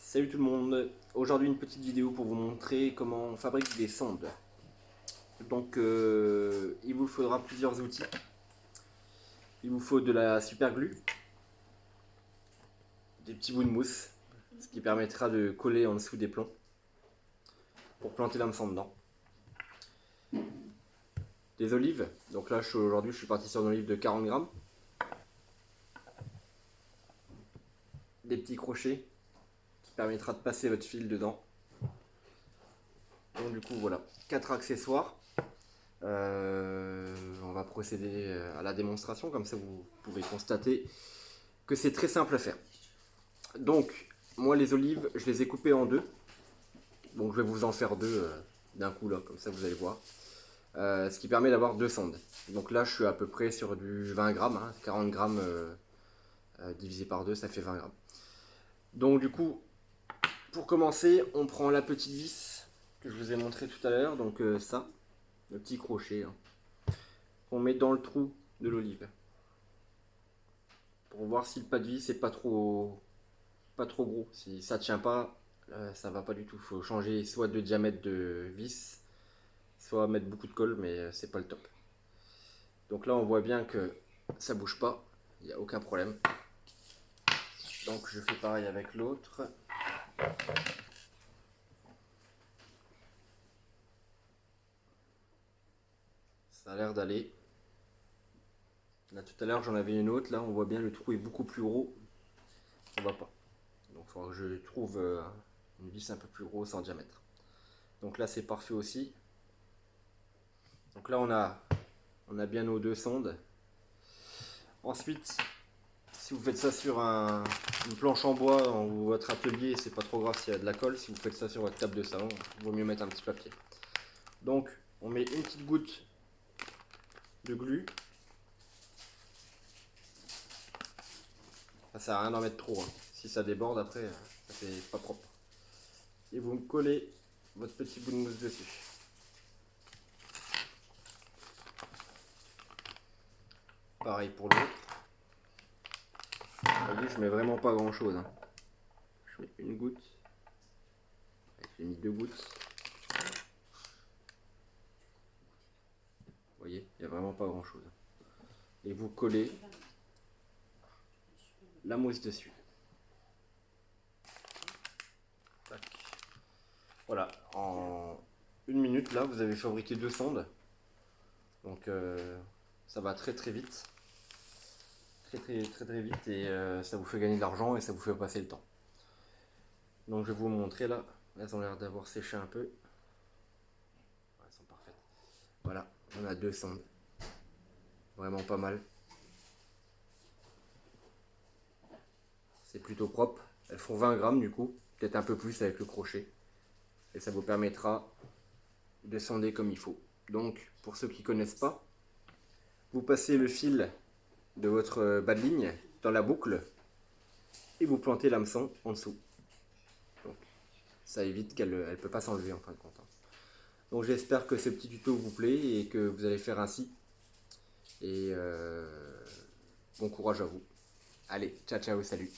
Salut tout le monde, aujourd'hui une petite vidéo pour vous montrer comment on fabrique des sondes. Donc il vous faudra plusieurs outils. Il vous faut de la super glue, des petits bouts de mousse, ce qui permettra de coller en dessous des plombs pour planter l'hameçon dedans. Des olives, donc là aujourd'hui je suis parti sur une olive de 40 grammes. Des petits crochets qui permettra de passer votre fil dedans. Donc du coup voilà, 4 accessoires. On va procéder à la démonstration, comme ça vous pouvez constater que c'est très simple à faire. Donc moi les olives je les ai coupées en deux, donc je vais vous en faire deux d'un coup là, comme ça vous allez voir, ce qui permet d'avoir deux sondes. Donc là je suis à peu près sur du 20 grammes, hein, 40 grammes divisé par deux, ça fait 20 grammes. Donc du coup pour commencer on prend la petite vis que je vous ai montré tout à l'heure, donc ça, le petit crochet hein, qu'on met dans le trou de l'olive pour voir si le pas de vis c'est pas trop gros. Si ça tient pas, ça va pas du tout. Il faut changer soit de diamètre de vis, soit mettre beaucoup de colle, mais c'est pas le top. Donc là on voit bien que ça bouge pas, il n'y a aucun problème. Donc je fais pareil avec l'autre. Ça a l'air d'aller. Là tout à l'heure j'en avais une autre, là on voit bien le trou est beaucoup plus gros. Ça va pas. Donc il faudra que je trouve une vis un peu plus grosse en diamètre. Donc là c'est parfait aussi. Donc là on a bien nos deux sondes. Ensuite, si vous faites ça sur une planche en bois ou votre atelier, c'est pas trop grave s'il y a de la colle. Si vous faites ça sur votre table de salon, il vaut mieux mettre un petit papier. Donc on met une petite goutte de glu. Ça sert à rien d'en mettre trop, hein. Si ça déborde après, ça fait pas propre. Et vous me collez votre petit bout de mousse dessus. Pareil pour l'autre. Vous voyez, je mets vraiment pas grand chose, hein. Je mets une goutte. J'ai mis deux gouttes. Vous voyez, il n'y a vraiment pas grand chose. Et vous collez la mousse dessus. Tac. Voilà, en une minute là, vous avez fabriqué deux sondes. Donc ça va très très vite. Très vite et ça vous fait gagner de l'argent et ça vous fait passer le temps. Donc je vais vous montrer là. Elles ont l'air d'avoir séché un peu. Elles sont parfaites. Voilà, on a deux sondes. Vraiment pas mal. C'est plutôt propre. Elles font 20 grammes du coup, peut-être un peu plus avec le crochet. Et ça vous permettra de sonder comme il faut. Donc pour ceux qui ne connaissent pas, vous passez le fil de votre bas de ligne dans la boucle et vous plantez l'hameçon en dessous. Donc ça évite qu'elle ne peut pas s'enlever en fin de compte. Donc j'espère que ce petit tuto vous plaît et que vous allez faire ainsi. Et bon courage à vous. Allez, ciao ciao, salut.